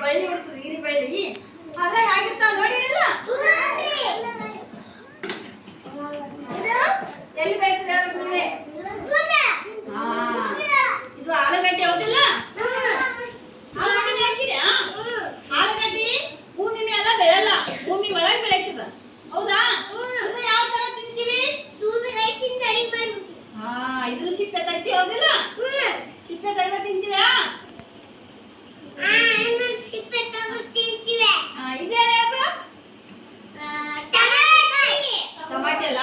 ಬಳ್ಳಿ ಇರ್ತದೆ ಹೀರಿ ಬಳ್ಳಿ ಅದ್ರಾಗ ಆಗಿರ್ತಾವ ನೋಡಿರಲ್ಲ ಎಲ್ಲಿ ಬೆಳಿತದೆ ಹೇಳ್ಬೇಕು ನೀವೇ ಇದು ಆಲೂಗಡ್ಡೆ ಹೌದಿಲ್ಲ ಆಲೂಗಡ್ಡೆ ಹಾಕಿರಿ ಆಲೂಗಡ್ಡೆ ಭೂಮಿ ಮೇಲೆ ಬೆಳೆಯಲ್ಲ ಭೂಮಿ ಒಳಗೆ ಬೆಳೀತದ ಹೌದಾ ಇದು ಯಾವ ತರ ತಿಂತೀವಿ ಇದ್ರ ಸಿಪ್ಪೆ ತೆಗ್ತಿ ಹೌದಿಲ್ಲ ಸಿಪ್ಪೆ ತೆಗೆದ ತಿಂತೀವ್ಯಾ ಇದೇನಪ್ಪ ಟಮಾಟೆ ಅಲ್ಲ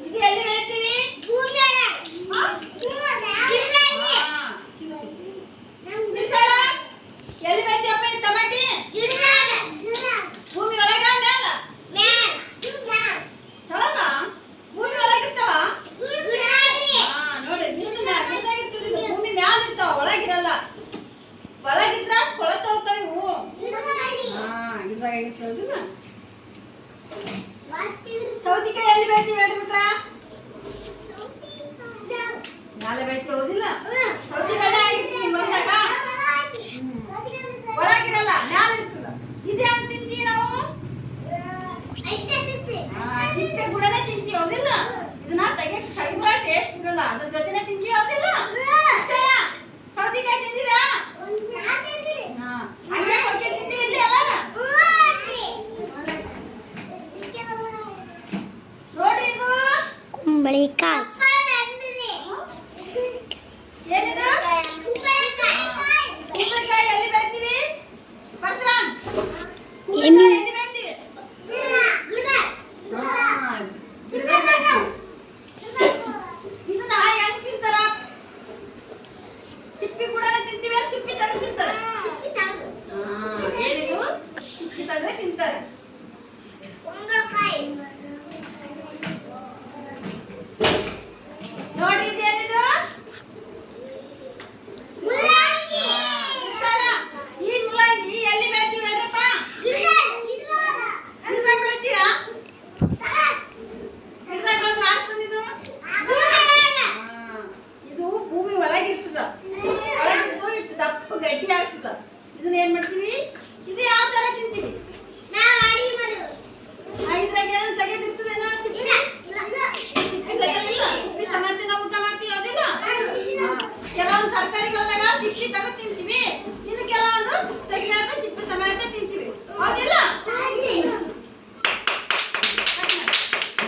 ಇದು ಎಲ್ಲಿ ಬೆಳಿತೀವಿ ಎಲ್ಲಿ ಬೆಳಿತೀವಪ್ಪ ಈ ಟಮಾಟಿ ಭೂಮಿ ಒಳಗ ಮ್ಯಾಲ ಕೆಳಗ ಭೂಮಿ ಒಳಗಿರ್ತಾವ ನೋಡಿ ಗಿಡದಾಗಿರ್ತದೆ ಭೂಮಿ ಮ್ಯಾಲ ಇರ್ತಾವ ಒಳಗಿರಲ್ಲ ಒಳಗಿದ್ರ ಕೊಳತ ಹೋಗ್ತಾವ ಇವು ಗಿಡದಾಗಿರ್ತದಿಲ್ಲ ಸೌತಿಕಾಯಿ ಎಲ್ಲಿ ಬೆಳಿತೀವಿ ಹೇಳ್ರಿ ಮಕ್ಳ ಮ್ಯಾಲೆ ಬೆಳಿತೀವಿ ಹೌದಿಲ್ಲ ಸೌತಿಕಾಯಿ ಆಗಿರ್ತೀವಿ ಬಂದಾಗ ಒಳಗಿರಲ್ಲ ಮ್ಯಾಲ ಇರ್ತದ ಇದೇ ಅಂತ ತಿಂತೀವಿ ನಾವು ಸಿಪ್ಪೆ ಕೂಡನೇ ತಿಂತೀವಿ ಹೌದಿಲ್ಲ ಇದನ್ನ ತೆಗೆದ್ರೆ ಟೇಸ್ಟ್ ಇರಲ್ಲ ಅದ್ರ ಜೊತೆನೆ ತಿಂತೀವಿ ಹೌದಿಲ್ಲ ಸೌತಿಕಾಯಿ ತಿಂದಿರಾ ಹಂಗೆ ಕೊಕ್ಕೆ ತಿಂತೀವಿ ಇಲ್ಲಿ ಅಲ್ಲ ನೋಡಿ ಇದು ಕುಂಬಳಕಾಯಿ ಏನಿದು ಕುಂಬಳಕಾಯಿ ಎಲ್ಲಿ ಬೆಳಿತೀವಿ ಪರಶುರಾಮ್ ಕುಂಬಳಕಾಯಿ ಎಲ್ಲಿ ಬೆಳಿತೀವಿ ಇದನ್ನ ಹೆಂಗ್ ತಿಂತಾರ ಸಿಪ್ಪಿ ಕೂಡ ತಿಂತೀವಿ ಸಿಪ್ಪಿ ತೆಗೆದು ತಿಂತಾರೆ ಏನಿದು ಸಿಪ್ಪಿ ತೆಗೆದು ತಿಂತಾರೆ ನೋಡಿ ಇದೇನಿದು ಈ ಮುಲ್ಲಂಗಿ ಎಲ್ಲಿ ಬೆಳಿತೀವಿ ಹೇಳ್ರಪ್ಪ ಗಿಡದಾಗ ಬೆಳಿತೀವ ಗಿಡದಾಗ ಬಂದ್ರೆ ಆಗ್ತದಿದು ಇದು ಭೂಮಿ ಒಳಗಿರ್ತದ ಒಳಗಿದ್ದು ಇಟ್ಟು ದಪ್ಪ ಗಟ್ಟಿ ಆಗ್ತದ ಇದನ್ನ ಏನ್ ಮಾಡ್ತೀವಿ ಇದು ಯಾವ ತರ ತಿಂತೀವಿ